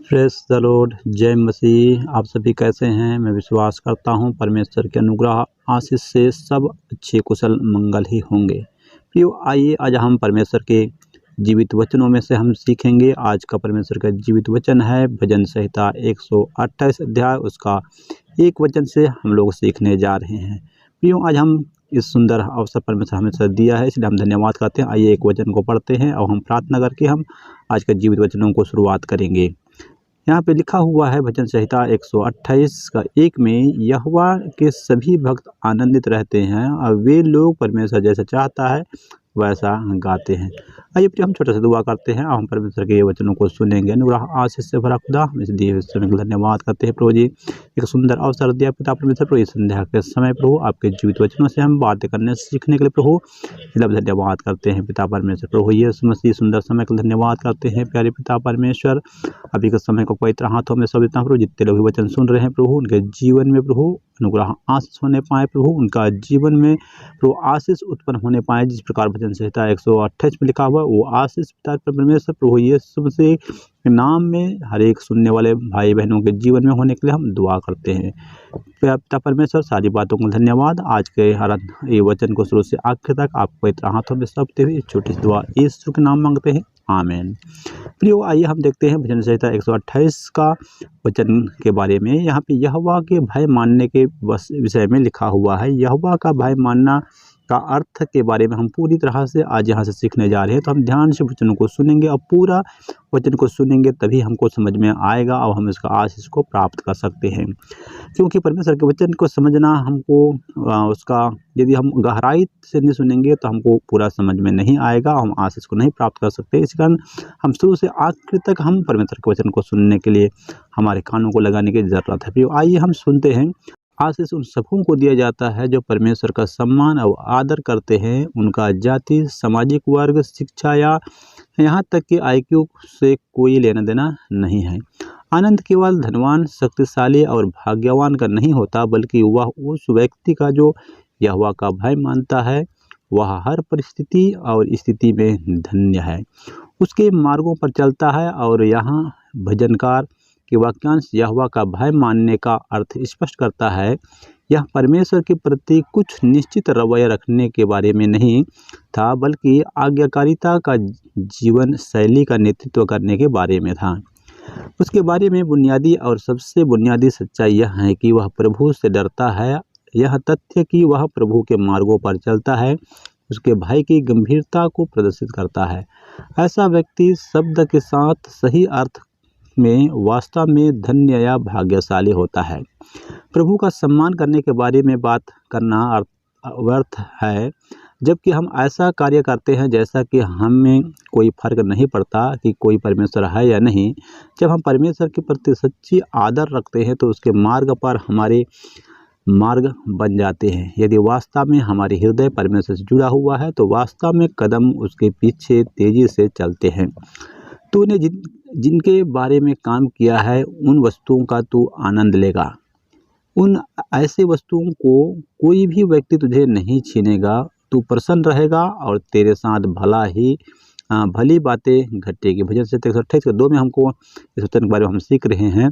Praise the Lord, जय मसीह। आप सभी कैसे हैं? मैं विश्वास करता हूँ परमेश्वर के अनुग्रह आशीष से सब अच्छे कुशल मंगल ही होंगे। प्रियो, आइए आज हम परमेश्वर के जीवित वचनों में से हम सीखेंगे। आज का परमेश्वर का जीवित वचन है भजन संहिता 128 अध्याय, उसका एक वचन से हम लोग सीखने जा रहे हैं। प्रियो, आज हम इस सुंदर अवसर परमेश्वर हमें दिया है, इसलिए हम धन्यवाद करते हैं। आइए एक वचन को पढ़ते हैं और हम प्रार्थना करके हम आज के जीवित वचनों को शुरुआत करेंगे। यहाँ पे लिखा हुआ है भजन संहिता 128 का 1 में, यहोवा के सभी भक्त आनंदित रहते हैं और वे लोग परमेश्वर जैसा चाहता है वैसा गाते हैं। आइए प्रिय, हम छोटा सा दुआ करते हैं और हम परमेश्वर के ये वचनों को सुनेंगे। अनुग्रह आशीष से भरा खुदा, हम इस दिए हुए समय के लिए धन्यवाद करते हैं प्रभु जी। एक सुंदर अवसर दिया पिता परमेश्वर प्रभु, इस संध्या के समय प्रभु आपके जीवित वचनों से हम बातें करने सीखने के लिए प्रभु धन्यवाद करते हैं पिता परमेश्वर प्रभु। यीशु मसीह सुंदर समय के लिए धन्यवाद करते हैं प्यारे पिता परमेश्वर। अभी के समय को पवित्र हाथों में सब प्रभु, जितने लोग वचन सुन रहे हैं प्रभु, उनके जीवन में प्रभु अनुग्रह आशीष होने पाए प्रभु, उनका जीवन में प्रभु आशीष उत्पन्न होने पाए। जिस प्रकार भजन संहिता 128 में लिखा हुआ वो आशीष पिता परमेश्वर प्रभु यीशु मसीह के नाम में हर एक सुनने वाले भाई बहनों के जीवन में होने के लिए हम दुआ करते हैं पिता परमेश्वर। सारी बातों को धन्यवाद। आज के हर ये वचन को शुरू से आखिर तक आप पवित्र हाथों में सौंपते हुए छोटी सी दुआ यीशु के नाम मांगते हैं, आमीन। प्रियो, आइए हम देखते हैं भजन संहिता 128 का वचन के बारे में। यहाँ पे यहोवा के भय मानने के विषय में लिखा हुआ है। यहोवा का भय मानना का अर्थ के बारे में हम पूरी तरह से आज यहाँ से सीखने जा रहे हैं। तो हम ध्यान से वचन को सुनेंगे और पूरा वचन को सुनेंगे, तभी हमको समझ में आएगा और हम इसका आशीष को प्राप्त कर सकते हैं। क्योंकि परमेश्वर के वचन को समझना हमको उसका यदि हम गहराई से नहीं सुनेंगे तो हमको पूरा समझ में नहीं आएगा, हम आशीष को नहीं प्राप्त कर सकते। इस कारण हम शुरू से आखिर तक हम परमेश्वर के वचन को सुनने के लिए हमारे कानों को लगाने की ज़रूरत है। आइए हम सुनते हैं। आशीष उन सबों को दिया जाता है जो परमेश्वर का सम्मान और आदर करते हैं। उनका जाति, सामाजिक वर्ग, शिक्षा या यहाँ तक कि IQ से कोई लेना देना नहीं है। आनंद केवल धनवान, शक्तिशाली और भाग्यवान का नहीं होता, बल्कि वह उस व्यक्ति का जो यहोवा का भय मानता है। वह हर परिस्थिति और स्थिति में धन्य है, उसके मार्गों पर चलता है। और यहाँ भजनकार कि वाक्यांश यहोवा का भय मानने का अर्थ स्पष्ट करता है। यह परमेश्वर के प्रति कुछ निश्चित रवैया रखने के बारे में नहीं था, बल्कि आज्ञाकारिता का जीवन शैली का नेतृत्व करने के बारे में था। उसके बारे में बुनियादी और सबसे बुनियादी सच्चाई यह है कि वह प्रभु से डरता है। यह तथ्य कि वह प्रभु के मार्गों पर चलता है उसके भय की गंभीरता को प्रदर्शित करता है। ऐसा व्यक्ति शब्द के साथ सही अर्थ में वास्तव में धन्य या भाग्यशाली होता है। प्रभु का सम्मान करने के बारे में बात करना व्यर्थ है जबकि हम ऐसा कार्य करते हैं जैसा कि हमें कोई फर्क नहीं पड़ता कि कोई परमेश्वर है या नहीं। जब हम परमेश्वर के प्रति सच्ची आदर रखते हैं तो उसके मार्ग पर हमारे मार्ग बन जाते हैं। यदि वास्तव में हमारे हृदय परमेश्वर से जुड़ा हुआ है तो वास्तव में कदम उसके पीछे तेजी से चलते हैं। तूने जिनके बारे में काम किया है उन वस्तुओं का तू आनंद लेगा। उन ऐसे वस्तुओं को कोई भी व्यक्ति तुझे नहीं छीनेगा। तू प्रसन्न रहेगा और तेरे साथ भली बातें घटेगी। भजन संहिता 128 के 2 में हमको इस वचन के बारे में हम सीख रहे हैं।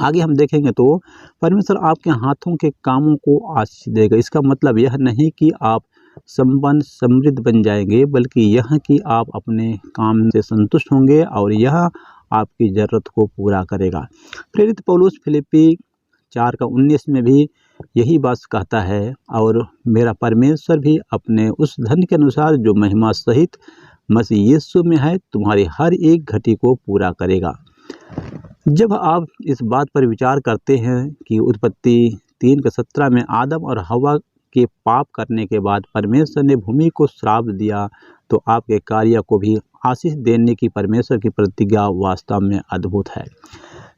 आगे हम देखेंगे तो परमेश्वर आपके हाथों के कामों को आशीष देगा। इसका मतलब यह नहीं कि आप संपन्न समृद्ध बन जाएंगे, बल्कि यह कि आप अपने काम से संतुष्ट होंगे और यह आपकी ज़रूरत को पूरा करेगा। प्रेरित पौलुस फिलिप्पी 4:19 में भी यही बात कहता है, और मेरा परमेश्वर भी अपने उस धन के अनुसार जो महिमा सहित मसीह यीशु में है तुम्हारी हर एक घटी को पूरा करेगा। जब आप इस बात पर विचार करते हैं कि उत्पत्ति 3:17 में आदम और हवा के पाप करने के बाद परमेश्वर ने भूमि को श्राप दिया, तो आपके कार्य को भी आशीष देने की परमेश्वर की प्रतिज्ञा वास्तव में अद्भुत है।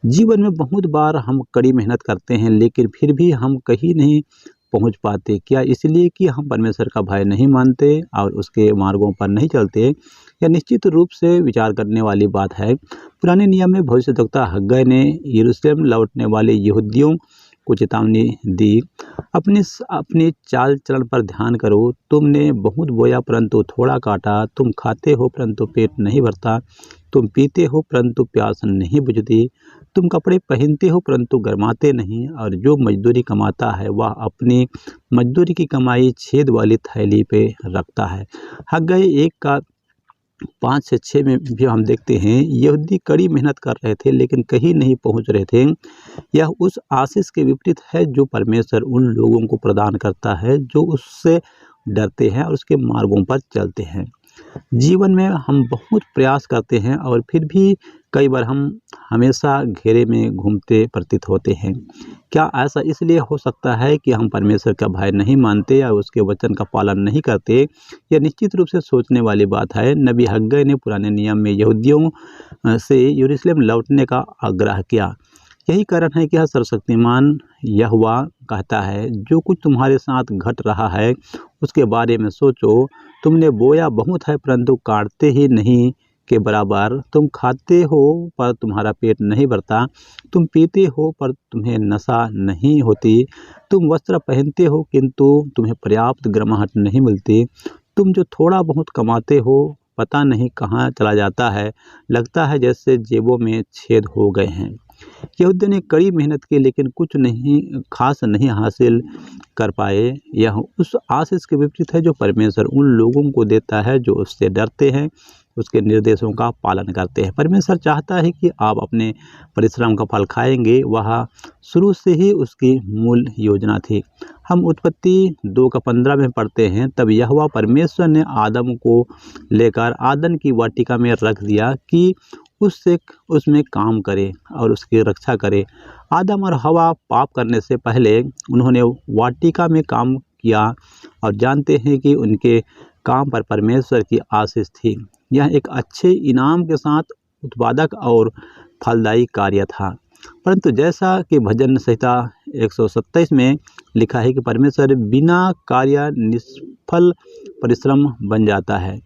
जीवन में बहुत बार हम कड़ी मेहनत करते हैं लेकिन फिर भी हम कहीं नहीं पहुंच पाते। क्या इसलिए कि हम परमेश्वर का भय नहीं मानते और उसके मार्गों पर नहीं चलते? यह निश्चित रूप से विचार करने वाली बात है। पुराने नियम में भविष्यद्वक्ता हग्गै ने यरूशलेम लौटने वाले यहूदियों को चेतावनी दी, अपने चाल चलन पर ध्यान करो। तुमने बहुत बोया परंतु थोड़ा काटा, तुम खाते हो परंतु पेट नहीं भरता। तुम पीते हो परंतु प्यास नहीं बुझती, तुम कपड़े पहनते हो परंतु गर्माते नहीं, और जो मजदूरी कमाता है वह अपनी मजदूरी की कमाई छेद वाली थैली पे रखता है। हग्गाई 1 का 5 से 6 में भी हम देखते हैं, यहूदी कड़ी मेहनत कर रहे थे लेकिन कहीं नहीं पहुंच रहे थे। यह उस आशीष के विपरीत है जो परमेश्वर उन लोगों को प्रदान करता है जो उससे डरते हैं और उसके मार्गों पर चलते हैं। जीवन में हम बहुत प्रयास करते हैं और फिर भी कई बार हम हमेशा घेरे में घूमते प्रतीत होते हैं। क्या ऐसा इसलिए हो सकता है कि हम परमेश्वर का भय नहीं मानते या उसके वचन का पालन नहीं करते? यह निश्चित रूप से सोचने वाली बात है। नबी हग्गाई ने पुराने नियम में यहूदियों से यरूशलेम लौटने का आग्रह किया। यही कारण है कि यह सर्वशक्तिमान यहोवा कहता है, जो कुछ तुम्हारे साथ घट रहा है उसके बारे में सोचो। तुमने बोया बहुत है परंतु काटते ही नहीं के बराबर, तुम खाते हो पर तुम्हारा पेट नहीं भरता, तुम पीते हो पर तुम्हें नशा नहीं होती, तुम वस्त्र पहनते हो किंतु तुम्हें पर्याप्त गर्माहट नहीं मिलती, तुम जो थोड़ा बहुत कमाते हो पता नहीं कहाँ चला जाता है, लगता है जैसे जेबों में छेद हो गए हैं। यहूदियों ने कड़ी मेहनत की लेकिन कुछ नहीं खास नहीं हासिल कर पाए। यह उस आशीष के विपरीत है जो परमेश्वर उन लोगों को देता है जो उससे डरते हैं, उसके निर्देशों का पालन करते हैं। परमेश्वर चाहता है कि आप अपने परिश्रम का फल खाएंगे। वह शुरू से ही उसकी मूल योजना थी। हम उत्पत्ति 2 का 15 में पढ़ते हैं, तब यहोवा परमेश्वर ने आदम को लेकर आदन की वाटिका में रख दिया कि उससे उसमें काम करे और उसकी रक्षा करे। आदम और हवा पाप करने से पहले उन्होंने वाटिका में काम किया और जानते हैं कि उनके काम पर परमेश्वर की आशीष थी। यह एक अच्छे इनाम के साथ उत्पादक और फलदायी कार्य था। परंतु जैसा कि भजन संहिता 127 में लिखा है कि परमेश्वर बिना कार्य निष्फल परिश्रम बन जाता है।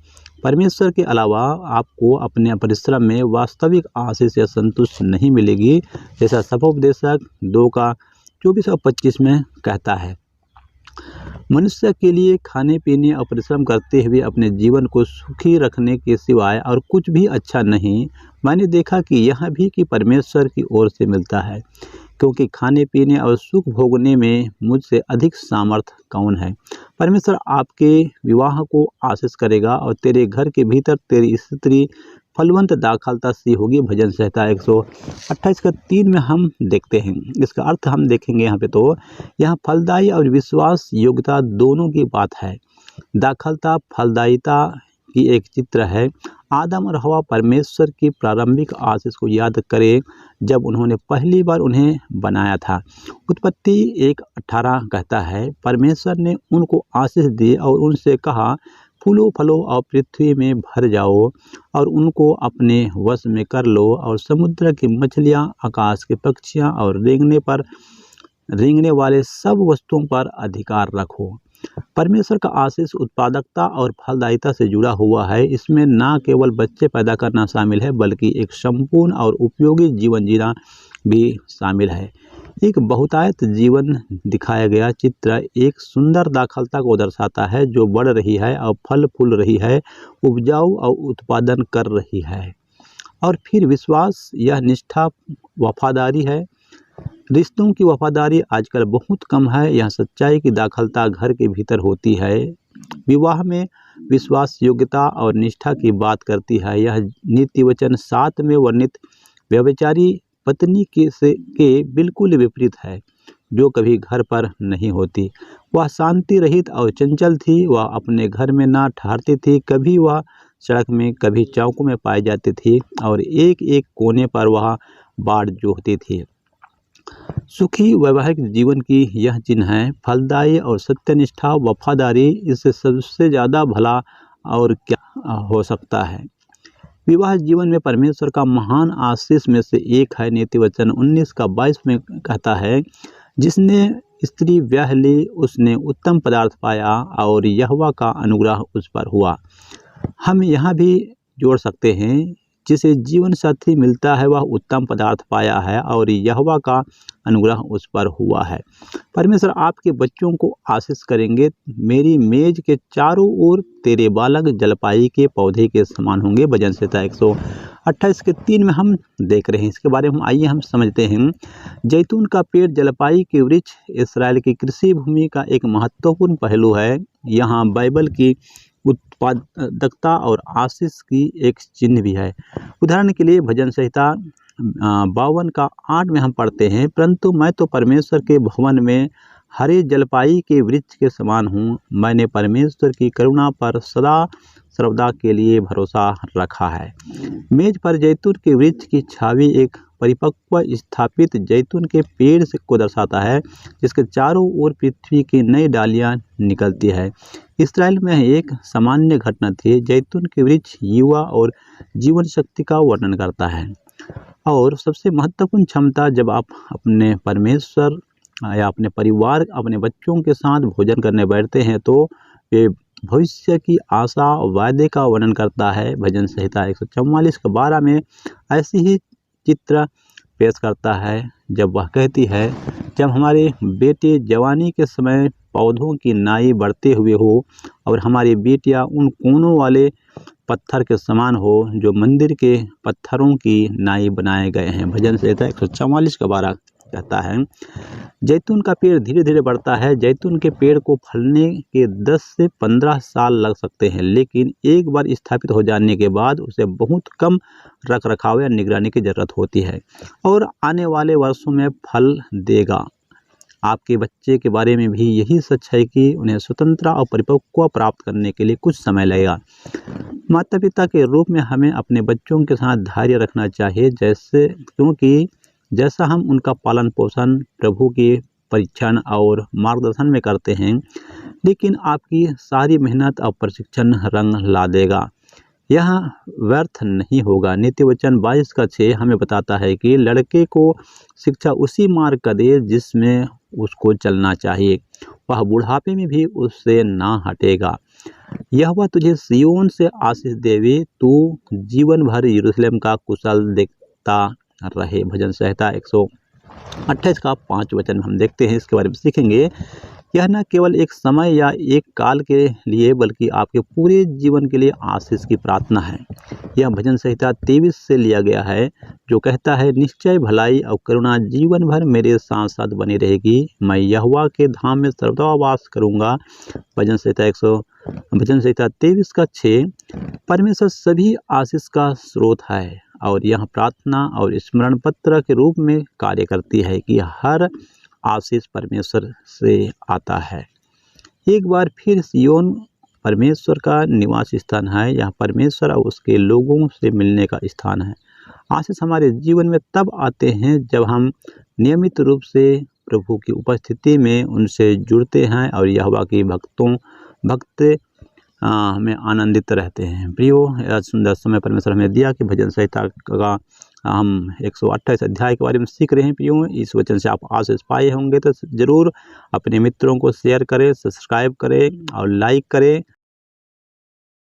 परमेश्वर के अलावा आपको अपने परिश्रम में वास्तविक आशीष या संतुष्टि नहीं मिलेगी, जैसा सफोपदेशक 2 का 24 और 25 में कहता है। मनुष्य के लिए खाने पीने और परिश्रम करते हुए अपने जीवन को सुखी रखने के सिवाय और कुछ भी अच्छा नहीं। मैंने देखा कि यह भी कि परमेश्वर की ओर से मिलता है, क्योंकि खाने पीने और सुख भोगने में मुझसे अधिक सामर्थ कौन है। परमेश्वर आपके विवाह को आशीष करेगा और तेरे घर के भीतर तेरी स्त्री फलवंत दाखलता सी होगी। भजन संहिता 128 का 3 में हम देखते हैं। इसका अर्थ हम देखेंगे यहाँ पे, तो यहाँ फलदायी और विश्वास योग्यता दोनों की बात है। दाखलता फलदायिता की एक चित्र है। आदम और हवा परमेश्वर की प्रारंभिक आशीष को याद करें जब उन्होंने पहली बार उन्हें बनाया था। उत्पत्ति 1:18 कहता है, परमेश्वर ने उनको आशीष दी और उनसे कहा, फूलो फलो और पृथ्वी में भर जाओ और उनको अपने वश में कर लो और समुद्र की मछलियाँ, आकाश के पक्षियाँ और रेंगने वाले सब वस्तुओं पर अधिकार रखो। परमेश्वर का आशीष उत्पादकता और फलदायिता से जुड़ा हुआ है। इसमें न केवल बच्चे पैदा करना शामिल है बल्कि एक संपूर्ण और उपयोगी जीवन जीना भी शामिल है। एक बहुतायत जीवन दिखाया गया चित्र एक सुंदर दाखलता को दर्शाता है जो बढ़ रही है और फल फूल रही है, उपजाऊ और उत्पादन कर रही है। और फिर विश्वास, यह निष्ठा, वफादारी है। रिश्तों की वफादारी आजकल बहुत कम है। यह सच्चाई की दाखलता घर के भीतर होती है। विवाह में विश्वास, योग्यता और निष्ठा की बात करती है। यह नीति वचन 7 में वर्णित व्यभिचारी पत्नी के बिल्कुल विपरीत है, जो कभी घर पर नहीं होती। वह शांति रहित और चंचल थी। वह अपने घर में ना ठहरती थी। कभी वह सड़क में, कभी चौकों में पाई जाती थी और एक एक कोने पर वह बाड़ जोहती थी। सुखी वैवाहिक जीवन की यह चिन्ह है। फलदायी और सत्यनिष्ठा वफादारी, इससे सबसे ज़्यादा भला और क्या हो सकता है। विवाह जीवन में परमेश्वर का महान आशीष में से एक है। नीति वचन 19 का 22 में कहता है, जिसने स्त्री ब्याह ली उसने उत्तम पदार्थ पाया और यहोवा का अनुग्रह उस पर हुआ। हम यहाँ भी जोड़ सकते हैं, जिसे जीवन साथी मिलता है वह उत्तम पदार्थ पाया है और यहोवा का अनुग्रह उस पर हुआ है। परमेश्वर आपके बच्चों को आशीष करेंगे। मेरी मेज के चारों ओर तेरे बालक जलपाई के पौधे के समान होंगे। भजन संहिता 128 के 3 में हम देख रहे हैं। इसके बारे में आइए हम समझते हैं। जैतून का पेड़ जलपाई के वृक्ष इस्राएल की कृषि भूमि का एक महत्वपूर्ण पहलू है। यहाँ बाइबल की उत्पादकता और आशीष की एक चिन्ह भी है। उदाहरण के लिए भजन संहिता 52 का 8 में हम पढ़ते हैं, परंतु मैं तो परमेश्वर के भवन में हरे जलपाई के वृक्ष के समान हूँ। मैंने परमेश्वर की करुणा पर सदा सर्वदा के लिए भरोसा रखा है। मेज पर जैतून के वृक्ष की छवि एक परिपक्व स्थापित जैतून के पेड़ से को दर्शाता है, जिसके चारों ओर पृथ्वी की नई डालियां निकलती है। इस्राएल में एक सामान्य घटना थी। जैतून के वृक्ष युवा और जीवन शक्ति का वर्णन करता है। और सबसे महत्वपूर्ण क्षमता, जब आप अपने परमेश्वर या अपने परिवार, अपने बच्चों के साथ भोजन करने बैठते हैं तो वे भविष्य की आशा वायदे का वर्णन करता है। भजन संहिता 144 के 12 में ऐसी ही चित्र पेश करता है, जब वह कहती है, जब हमारे बेटे जवानी के समय पौधों की नाई बढ़ते हुए हो और हमारी बेटियां उन कोनों वाले पत्थर के समान हो जो मंदिर के पत्थरों की नाई बनाए गए हैं। भजन संहिता 144 का 12 कहता है। जैतून का पेड़ धीरे धीरे बढ़ता है। जैतून के पेड़ को फलने के 10 से 15 साल लग सकते हैं, लेकिन एक बार स्थापित हो जाने के बाद उसे बहुत कम रख रखाव या निगरानी की जरूरत होती है और आने वाले वर्षों में फल देगा। आपके बच्चे के बारे में भी यही सच है कि उन्हें स्वतंत्रता और परिपक्वता प्राप्त करने के लिए कुछ समय लगेगा। माता पिता के रूप में हमें अपने बच्चों के साथ धैर्य रखना चाहिए, क्योंकि जैसा हम उनका पालन पोषण प्रभु के परीक्षण और मार्गदर्शन में करते हैं, लेकिन आपकी सारी मेहनत और प्रशिक्षण रंग ला देगा। यह व्यर्थ नहीं होगा। नीति वचन 22 का 6 हमें बताता है कि लड़के को शिक्षा उसी मार्ग का दे जिसमें उसको चलना चाहिए, वह बुढ़ापे में भी उससे ना हटेगा। यहोवा तुझे सिय्योन से आशीष देवे, तू जीवन भर यरूशलेम का कुशल देखता रहे। भजन संहिता 128 का 5 वचन में हम देखते हैं। इसके बारे में सीखेंगे। यह न केवल एक समय या एक काल के लिए बल्कि आपके पूरे जीवन के लिए आशीष की प्रार्थना है। यह भजन संहिता 23 से लिया गया है, जो कहता है, निश्चय भलाई और करुणा जीवन भर मेरे साथ साथ बनी रहेगी। मैं यहोवा के धाम में सर्वदा वास करूँगा। भजन संहिता 23 का 6। परमेश्वर सभी आशीष का स्रोत है और यह प्रार्थना और स्मरण पत्र के रूप में कार्य करती है कि हर आशीष परमेश्वर से आता है। एक बार फिर सिय्योन परमेश्वर का निवास स्थान है। यह परमेश्वर और उसके लोगों से मिलने का स्थान है। आशीष हमारे जीवन में तब आते हैं जब हम नियमित रूप से प्रभु की उपस्थिति में उनसे जुड़ते हैं और यहोवा की भक्त हमें आनंदित रहते हैं। प्रियो, आज सुंदर समय परमेश्वर हमें दिया कि भजन संहिता का हम 128 अध्याय के बारे में सीख रहे हैं। प्रियो, इस वचन से आप आशीष पाए होंगे तो ज़रूर अपने मित्रों को शेयर करें, सब्सक्राइब करें और लाइक करें।